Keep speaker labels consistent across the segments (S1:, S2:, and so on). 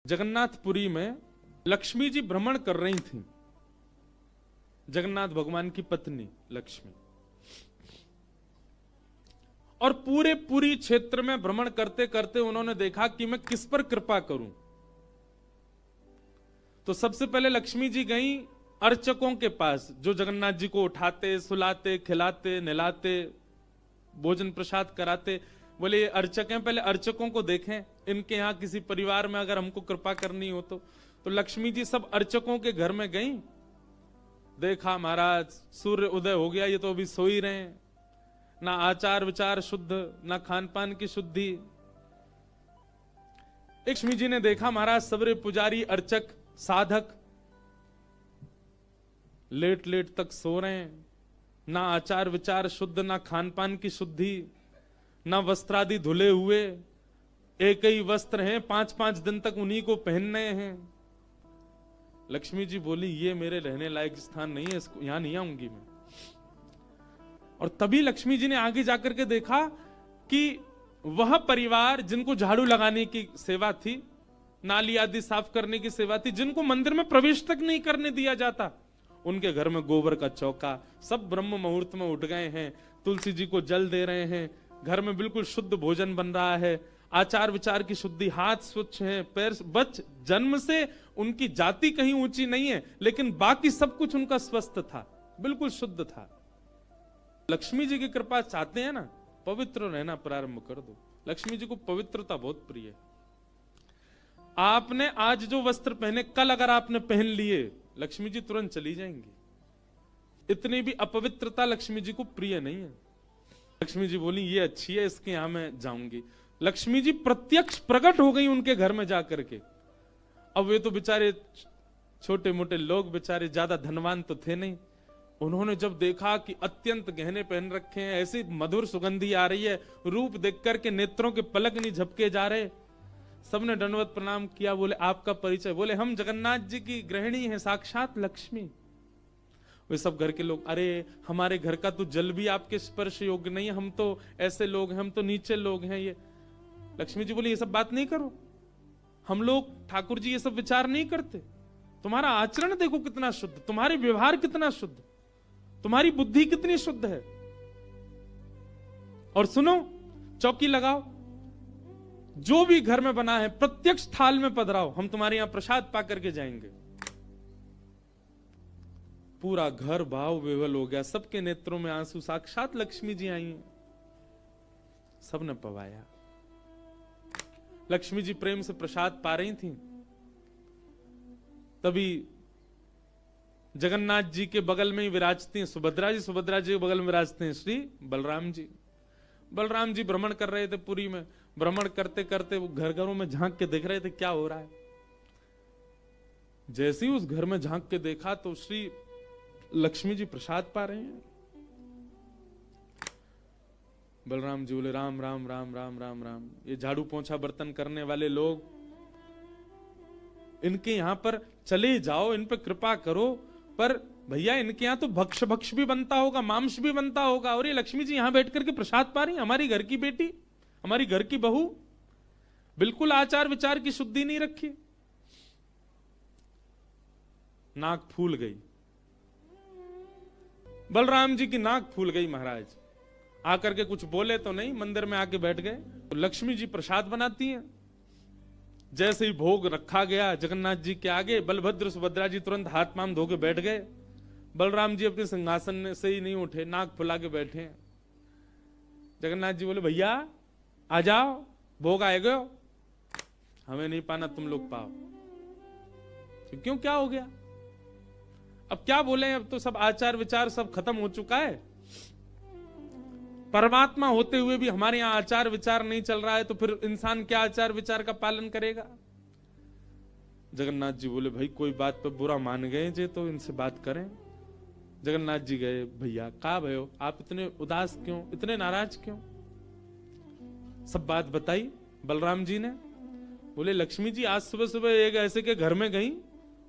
S1: जगन्नाथपुरी में लक्ष्मी जी भ्रमण कर रही थी। जगन्नाथ भगवान की पत्नी लक्ष्मी, और पूरे पुरी क्षेत्र में भ्रमण करते करते उन्होंने देखा कि मैं किस पर कृपा करूं। तो सबसे पहले लक्ष्मी जी गई अर्चकों के पास, जो जगन्नाथ जी को उठाते, सुलाते, खिलाते, नहलाते, भोजन प्रसाद कराते। बोले ये अर्चक हैं, पहले अर्चकों को देखें, इनके यहां किसी परिवार में अगर हमको कृपा करनी हो तो लक्ष्मी जी सब अर्चकों के घर में गई। देखा महाराज सूर्य उदय हो गया, ये तो अभी सो ही रहे हैं, ना आचार विचार शुद्ध, ना खान पान की शुद्धि। लक्ष्मी जी ने देखा महाराज सबरे पुजारी, अर्चक, साधक लेट लेट तक सो रहे हैं, ना आचार विचार शुद्ध, ना खान पान की शुद्धि, ना वस्त्रादि धुले हुए, एक ही वस्त्र हैं, 5-5 दिन तक उन्हीं को पहनने हैं। लक्ष्मी जी बोली ये मेरे रहने लायक स्थान नहीं है, इसको यहां नहीं आऊंगी मैं। और तभी लक्ष्मी जी ने आगे जाकर के देखा कि वह परिवार जिनको झाड़ू लगाने की सेवा थी, नाली आदि साफ करने की सेवा थी, जिनको मंदिर में प्रवेश तक नहीं करने दिया जाता, उनके घर में गोबर का चौका, सब ब्रह्म मुहूर्त में उठ गए हैं, तुलसी जी को जल दे रहे हैं, घर में बिल्कुल शुद्ध भोजन बन रहा है, आचार विचार की शुद्धि, हाथ स्वच्छ हैं, पैर बच, जन्म से उनकी जाति कहीं ऊंची नहीं है, लेकिन बाकी सब कुछ उनका स्वस्थ था, बिल्कुल शुद्ध था। लक्ष्मी जी की कृपा चाहते हैं ना, पवित्र रहना प्रारंभ कर दो। लक्ष्मी जी को पवित्रता बहुत प्रिय है। आपने आज जो वस्त्र पहने, कल अगर आपने पहन लिए, लक्ष्मी जी तुरंत चली जाएंगी। इतनी भी अपवित्रता लक्ष्मी जी को प्रिय नहीं है। लक्ष्मी जी बोली ये अच्छी है, इसके यहां मैं जाऊंगी। लक्ष्मी जी प्रत्यक्ष प्रकट हो गई उनके घर में जाकर के। अब वे तो बेचारे छोटे मोटे लोग, बेचारे ज्यादा धनवान तो थे नहीं। उन्होंने जब देखा कि अत्यंत गहने पहन रखे हैं, ऐसी मधुर सुगंधी आ रही है, रूप देख करके नेत्रों के पलक नहीं झपके जा रहे, सबने दंडवत प्रणाम किया। बोले आपका परिचय? बोले हम जगन्नाथ जी की गृहिणी हैं, साक्षात लक्ष्मी। वे सब घर के लोग, अरे हमारे घर का तो जल भी आपके स्पर्श योग्य नहीं है, हम तो ऐसे लोग हैं, हम तो नीचे लोग हैं। ये लक्ष्मी जी बोली ये सब बात नहीं करो, हम लोग ठाकुर जी ये सब विचार नहीं करते। तुम्हारा आचरण देखो कितना शुद्ध, तुम्हारे व्यवहार कितना शुद्ध, तुम्हारी बुद्धि कितनी शुद्ध है। और सुनो, चौकी लगाओ, जो भी घर में बना है प्रत्यक्ष थाल में पधराओ, हम तुम्हारे यहां प्रसाद पा करके जाएंगे। पूरा घर भाव विवल हो गया, सबके नेत्रों में आंसू, साक्षात लक्ष्मी जी आई हैं। सबने पवाया। लक्ष्मी जी प्रेम से प्रसाद पा रही थी, तभी जगन्नाथ जी के बगल में ही विराजती हैं सुभद्रा जी, सुभद्रा जी के बगल में विराजते हैं श्री बलराम जी। बलराम जी भ्रमण कर रहे थे पुरी में, भ्रमण करते करते वो घर घरों में झांक के देख रहे थे क्या हो रहा है। जैसे ही उस घर में झांक के देखा तो श्री लक्ष्मी जी प्रसाद पा रहे हैं। बलराम जी बोले राम राम राम राम राम राम, ये झाड़ू पोंछा बर्तन करने वाले लोग, इनके यहां पर चले जाओ, इन पर कृपा करो, पर भैया इनके यहां तो भक्ष भक्ष भी बनता होगा, मांस भी बनता होगा, और ये लक्ष्मी जी यहां बैठ करके प्रसाद पा रही, हमारी घर की बेटी, हमारी घर की बहू, बिल्कुल आचार विचार की शुद्धि नहीं रखी। नाक फूल गई, बलराम जी की नाक फूल गई। महाराज आकर के कुछ बोले तो नहीं, मंदिर में आके बैठ गए। तो लक्ष्मी जी प्रसाद बनाती हैं। जैसे ही भोग रखा गया जगन्नाथ जी के आगे, बलभद्र सुभद्रा जी तुरंत हाथ पांव धो के बैठ गए। बलराम जी अपने सिंहासन से ही नहीं उठे, नाक फुला के बैठे। जगन्नाथ जी बोले भैया आ जाओ, भोग आएगा, हमें नहीं पाना, तुम लोग पाओ। क्यों, क्या हो गया? अब क्या बोले, अब तो सब आचार विचार सब खत्म हो चुका है। परमात्मा होते हुए भी हमारे यहां आचार विचार नहीं चल रहा है, तो फिर इंसान क्या आचार विचार का पालन करेगा? जगन्नाथ जी बोले भाई कोई बात पे बुरा मान गए जे, तो इनसे बात करें। जगन्नाथ जी गए, भैया का भयो, आप इतने उदास क्यों, इतने नाराज क्यों? सब बात बताई बलराम जी ने। बोले लक्ष्मी जी आज सुबह सुबह एक ऐसे के घर में गई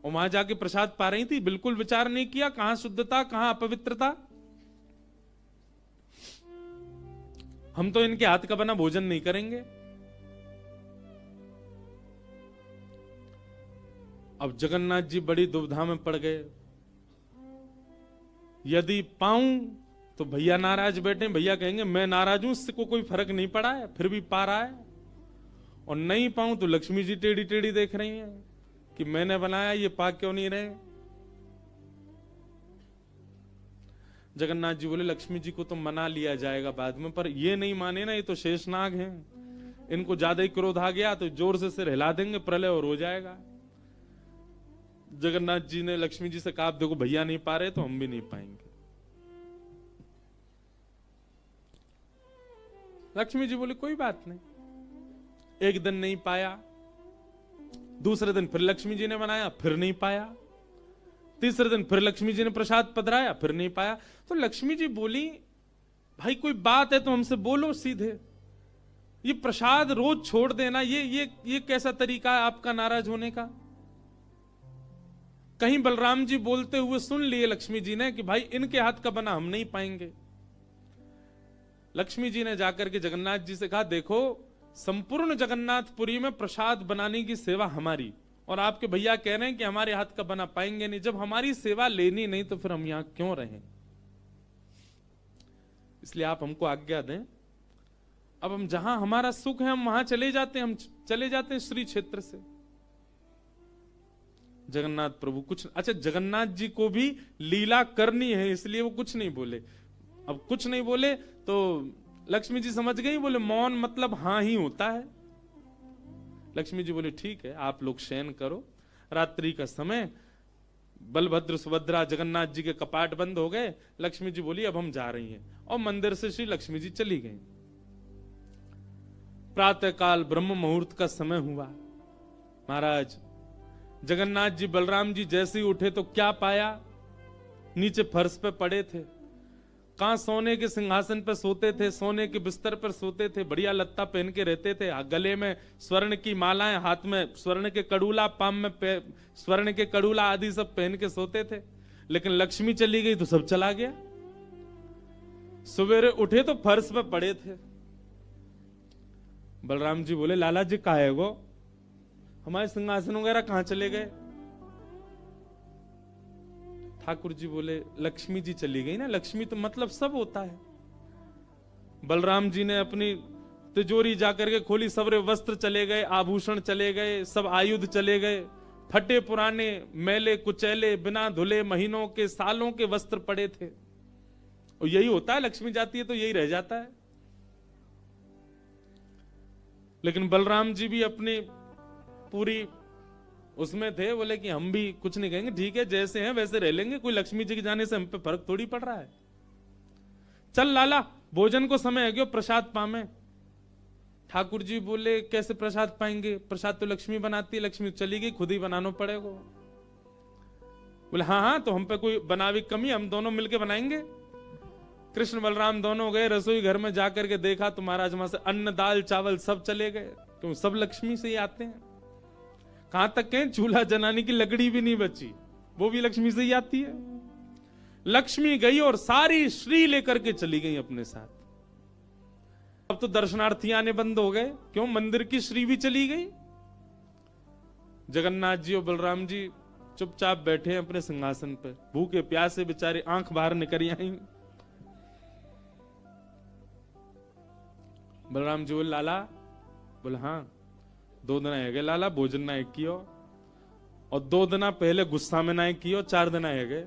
S1: और वहां जाके प्रसाद पा रही थी, बिल्कुल विचार नहीं किया, कहां शुद्धता कहां अपवित्रता। हम तो इनके हाथ का बना भोजन नहीं करेंगे। अब जगन्नाथ जी बड़ी दुविधा में पड़ गए, यदि पाऊं तो भैया नाराज बैठे, भैया कहेंगे मैं नाराज हूं, इससे को कोई फर्क नहीं पड़ा है, फिर भी पा रहा है, और नहीं पाऊं तो लक्ष्मी जी टेढ़ी टेढ़ी देख रही हैं कि मैंने बनाया, ये पा क्यों नहीं रहे। जगन्नाथ जी बोले लक्ष्मी जी को तो मना लिया जाएगा बाद में, पर ये नहीं माने ना, ये तो शेषनाग हैं, इनको ज्यादा ही क्रोध आ गया तो जोर से सिर हिला देंगे, प्रलय और हो जाएगा। जगन्नाथ जी ने लक्ष्मी जी से कहा देखो भैया नहीं पा रहे तो हम भी नहीं पाएंगे। लक्ष्मी जी बोले कोई बात नहीं। एक दिन नहीं पाया, दूसरे दिन फिर लक्ष्मी जी ने बनाया, फिर नहीं पाया, तीसरे दिन फिर लक्ष्मी जी ने प्रसाद पधराया, फिर नहीं पाया। तो लक्ष्मी जी बोली भाई कोई बात है तो हमसे बोलो सीधे, ये प्रसाद रोज छोड़ देना ये कैसा तरीका है आपका नाराज होने का। कहीं बलराम जी बोलते हुए सुन लिए लक्ष्मी जी ने कि भाई इनके हाथ का बना हम नहीं पाएंगे। लक्ष्मी जी ने जाकर के जगन्नाथ जी से कहा देखो संपूर्ण जगन्नाथपुरी में प्रसाद बनाने की सेवा हमारी, और आपके भैया कह रहे हैं कि हमारे हाथ का बना पाएंगे नहीं, जब हमारी सेवा लेनी नहीं तो फिर हम यहां क्यों रहें, इसलिए आप हमको आज्ञा दें। अब हम जहां हमारा सुख है हम वहां चले जाते हैं, हम चले जाते हैं श्री क्षेत्र से। जगन्नाथ प्रभु कुछ, अच्छा जगन्नाथ जी को भी लीला करनी है इसलिए वो कुछ नहीं बोले। अब कुछ नहीं बोले तो लक्ष्मी जी समझ गई, बोले मौन मतलब हां ही होता है। लक्ष्मी जी बोले ठीक है आप लोग शयन करो, रात्रि का समय, बलभद्र सुभद्रा जगन्नाथ जी के कपाट बंद हो गए। लक्ष्मी जी बोली अब हम जा रही हैं, और मंदिर से श्री लक्ष्मी जी चली गई। प्रातः काल ब्रह्म मुहूर्त का समय हुआ। महाराज जगन्नाथ जी बलराम जी जैसे ही उठे तो क्या पाया, नीचे फर्श पे पड़े थे। कहां सोने के सिंहासन पर सोते थे, सोने के बिस्तर पर सोते थे, बढ़िया लत्ता पहन के रहते थे, गले में स्वर्ण की मालाएं, हाथ में स्वर्ण के कड़ूला, पाम में स्वर्ण के कड़ूला आदि सब पहन के सोते थे। लेकिन लक्ष्मी चली गई तो सब चला गया। सवेरे उठे तो फर्श पे पड़े थे। बलराम जी बोले लाला जी कहा है गो, हमारे सिंहासन वगैरह कहां चले गए। ठाकुर जी बोले लक्ष्मी जी चली गई ना, लक्ष्मी तो मतलब सब होता है। बलराम जी ने अपनी तिजोरी जाकर के खोली, सबरे वस्त्र चले गए, आभूषण चले गए, सब आयुध चले गए, फटे पुराने मैले कुचैले बिना धुले महीनों के सालों के वस्त्र पड़े थे। और यही होता है, लक्ष्मी जाती है तो यही रह जाता है। लेकिन बलराम जी भी अपनी पूरी उसमें थे, बोले कि हम भी कुछ नहीं कहेंगे, ठीक है जैसे हैं वैसे रह लेंगे, कोई लक्ष्मी जी के जाने से हम पे फर्क थोड़ी पड़ रहा है। चल लाला भोजन को समय है, क्यों प्रसाद पामे। ठाकुर जी बोले कैसे प्रसाद पाएंगे, प्रसाद तो लक्ष्मी बनाती है, लक्ष्मी चली गई, खुद ही बनाना पड़ेगा। बोले हाँ हाँ तो हम पे कोई बनावी कमी, हम दोनों मिलके बनाएंगे। कृष्ण बलराम दोनों गए रसोई घर में, जाकर के देखा तो महाराज वहां से अन्न दाल चावल सब चले गए, क्यों सब लक्ष्मी से ही आते हैं। कहां तक कहें चूल्हा जलाने की लकड़ी भी नहीं बची, वो भी लक्ष्मी से ही आती है। लक्ष्मी गई और सारी श्री लेकर के चली गई अपने साथ। अब तो दर्शनार्थी आने बंद हो गए, क्यों मंदिर की श्री भी चली गई। जगन्नाथ जी और बलराम जी चुपचाप बैठे हैं अपने सिंहासन पर, भूखे प्यासे बेचारे, आंख बाहर निकल आई। बलराम जी बोले लाला, बोले हाँ 2 दिन है गए लाला, भोजन ना एक कियो, और 2 दिन पहले गुस्सा में ना एक कियो, 4 दिन है गए,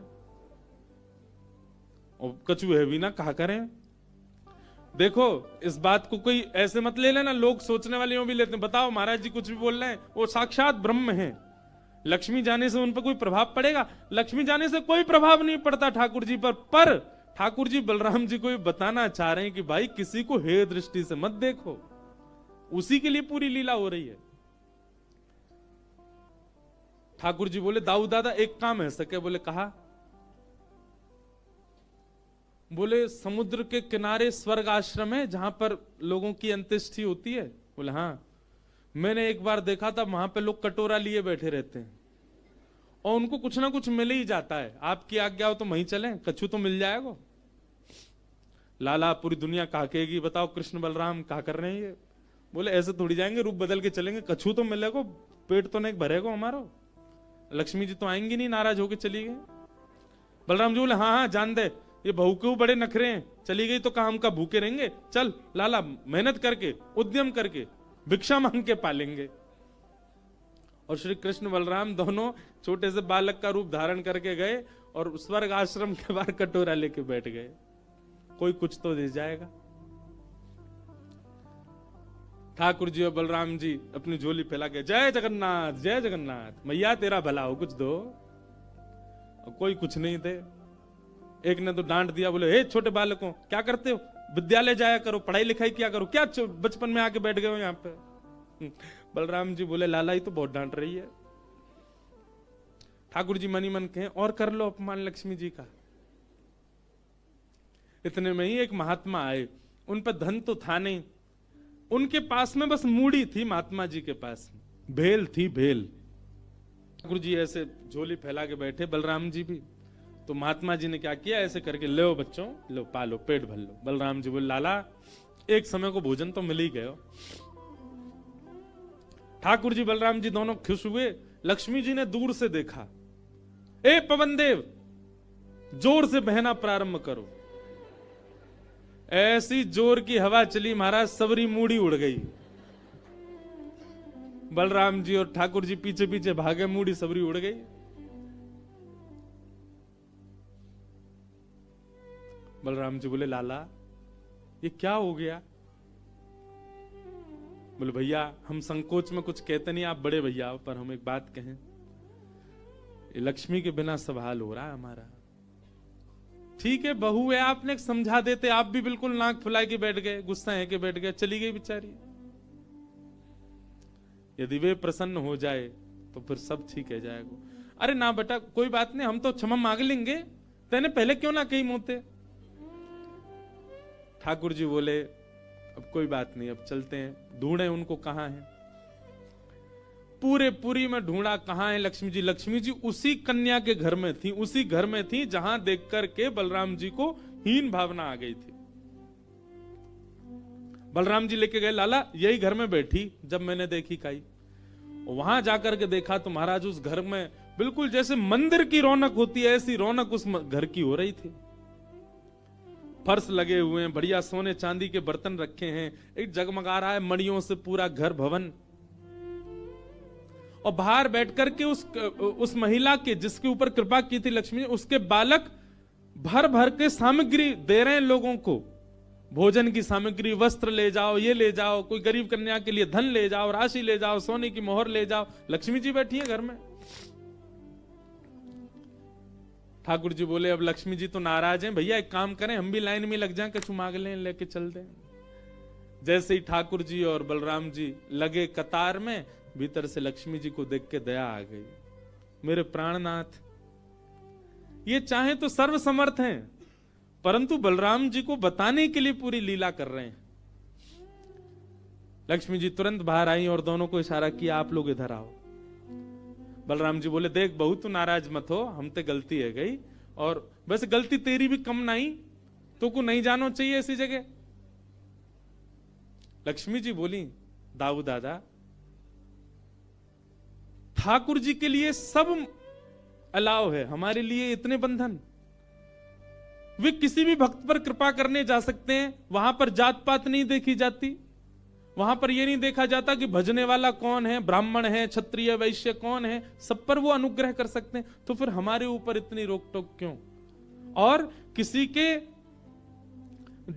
S1: और कछु है भी ना कहा करें। देखो इस बात को कोई ऐसे मत ले लेना, लोग सोचने वाले यूं भी लेते हैं, बताओ महाराज जी कुछ भी बोल रहे हैं, वो साक्षात ब्रह्म है। लक्ष्मी जाने से उन पर कोई प्रभाव पड़ेगा? लक्ष्मी जाने से कोई प्रभाव नहीं पड़ता ठाकुर जी पर ठाकुर जी बलराम जी को ये बताना चाह रहे हैं कि भाई किसी को हे दृष्टि से मत देखो, उसी के लिए पूरी लीला हो रही है। ठाकुर जी बोले दाऊ दादा एक काम है सके, बोले कहा। बोले समुद्र के किनारे स्वर्ग आश्रम है जहां पर लोगों की अंत्येष्टि होती है। बोले हाँ, मैंने एक बार देखा था वहां पे लोग कटोरा लिए बैठे रहते हैं और उनको कुछ ना कुछ मिल ही जाता है। आपकी आज्ञा हो तो वहीं चलें, कछु तो मिल जाएगा। लाला पूरी दुनिया काकेगी, बताओ कृष्ण बलराम क्या कर रहे हैं ये। बोले ऐसे थोड़ी जाएंगे, रूप बदल के चलेंगे, कछु तो मिलेगा, पेट तो नहीं भरेगा हमारा। लक्ष्मी जी तो आएंगी नहीं, नाराज होकर चली गई। बलराम जी बोले हाँ हाँ जान दे, ये बहू के बड़े नखरे हैं, चली गई तो कहा हम का भूखे रहेंगे, चल लाला मेहनत करके उद्यम करके भिक्षा मांग के पालेंगे। और श्री कृष्ण बलराम दोनों छोटे से बालक का रूप धारण करके गए और स्वर्ग आश्रम के बाहर कटोरा लेके बैठ गए, कोई कुछ तो दे जाएगा। ठाकुर जी और बलराम जी अपनी झोली फैला के जय जगन्नाथ मैया तेरा भला हो, कुछ दो। और कोई कुछ नहीं दे। एक ने तो डांट दिया, बोले हे छोटे बालकों क्या करते हो, विद्यालय जाया करो, पढ़ाई लिखाई किया करो, क्या बचपन में आके बैठ गए हो यहाँ पे। बलराम जी बोले लाला ही तो बहुत डांट रही है। ठाकुर जी मनी मन कहें और कर लो अपमान लक्ष्मी जी का। इतने में ही एक महात्मा आए, उन पर धन तो था नहीं, उनके पास में बस मूड़ी थी, महात्मा जी के पास भेल थी, भेल। ठाकुर जी ऐसे झोली फैला के बैठे, बलराम जी भी। तो महात्मा जी ने क्या किया, ऐसे करके लो बच्चों लो पालो, पेट भर लो। बलराम जी बोले लाला एक समय को भोजन तो मिल ही गयो। ठाकुर जी बलराम जी दोनों खुश हुए। लक्ष्मी जी ने दूर से देखा, ए पवन देव जोर से बहना प्रारंभ करो। ऐसी जोर की हवा चली महाराज, सबरी मूड़ी उड़ गई। बलराम जी और ठाकुर जी पीछे पीछे भागे, मूड़ी सबरी उड़ गई। बलराम जी बोले लाला ये क्या हो गया। बोले भैया हम संकोच में कुछ कहते नहीं, आप बड़े भैया हो, पर हम एक बात कहें, ये लक्ष्मी के बिना सवाल हो रहा है हमारा। ठीक है बहू है, आपने समझा देते, आप भी बिल्कुल नाक फुला के बैठ गए, गुस्सा है के बैठ गए, चली गई बेचारी। यदि वे प्रसन्न हो जाए तो फिर सब ठीक है जाएगा। अरे ना बेटा कोई बात नहीं, हम तो क्षमा मांग लेंगे, तेने पहले क्यों ना कही मोते। ठाकुर जी बोले अब कोई बात नहीं, अब चलते हैं, ढूंढे उनको कहां है। पूरे पुरी में ढूंढा, कहां है लक्ष्मी जी। लक्ष्मी जी उसी कन्या के घर में थी, उसी घर में थी जहां देख करके बलराम जी को हीन भावना आ गई थी। बलराम जी लेके गए, लाला यही घर में बैठी जब मैंने देखी काई। वहां जाकर के देखा तो महाराज उस घर में बिल्कुल जैसे मंदिर की रौनक होती है, ऐसी रौनक उस घर की हो रही थी। फर्श लगे हुए हैं, बढ़िया सोने चांदी के बर्तन रखे हैं, एक जगमगा रहा है मणियों से पूरा घर भवन। और बाहर बैठ करके उस महिला के जिसके ऊपर कृपा की थी लक्ष्मी, उसके बालक भर भर के सामग्री दे रहे हैं लोगों को, भोजन की सामग्री, वस्त्र ले जाओ, ये ले जाओ, कोई गरीब कन्या के लिए धन ले जाओ, राशि ले जाओ, सोने की मोहर ले जाओ। लक्ष्मी जी बैठी है घर में। ठाकुर जी बोले अब लक्ष्मी जी तो नाराज हैं, भैया एक काम करें हम भी लाइन में लग जाएं, कछु मांग लें, लेके चल दें। जैसे ही ठाकुर जी और बलराम जी लगे कतार में, भीतर से लक्ष्मी जी को देख के दया आ गई। मेरे प्राणनाथ ये चाहे तो सर्वसमर्थ हैं, परंतु बलराम जी को बताने के लिए पूरी लीला कर रहे हैं। लक्ष्मी जी तुरंत बाहर आई और दोनों को इशारा किया, आप लोग इधर आओ। बलराम जी बोले देख बहू तू नाराज मत हो, हम ते गलती है गई, और वैसे गलती तेरी भी कम नहीं, तो को नहीं जानो चाहिए ऐसी जगह। लक्ष्मी जी बोली दाऊ दादा ठाकुर जी के लिए सब अलाव है, हमारे लिए इतने बंधन। वे किसी भी भक्त पर कृपा करने जा सकते हैं, वहां पर जात पात नहीं देखी जाती, वहां पर यह नहीं देखा जाता कि भजने वाला कौन है, ब्राह्मण है, क्षत्रिय, वैश्य कौन है, सब पर वो अनुग्रह कर सकते हैं। तो फिर हमारे ऊपर इतनी रोक टोक क्यों। और किसी के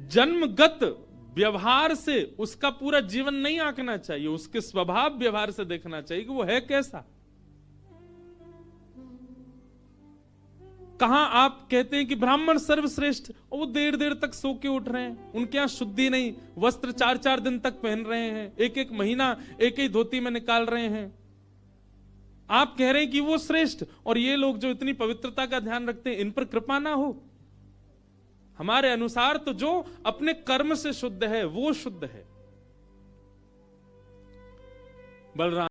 S1: जन्मगत व्यवहार से उसका पूरा जीवन नहीं आंकना चाहिए, उसके स्वभाव व्यवहार से देखना चाहिए कि वो है कैसा। कहां आप कहते हैं कि ब्राह्मण सर्वश्रेष्ठ, और वो देर देर तक सो के उठ रहे हैं, उनके यहां शुद्धि नहीं, वस्त्र 4-4 दिन तक पहन रहे हैं, एक महीना एक ही धोती में निकाल रहे हैं। आप कह रहे हैं कि वो श्रेष्ठ, और ये लोग जो इतनी पवित्रता का ध्यान रखते हैं, इन पर कृपा ना हो। हमारे अनुसार तो जो अपने कर्म से शुद्ध है वो शुद्ध है। बलराम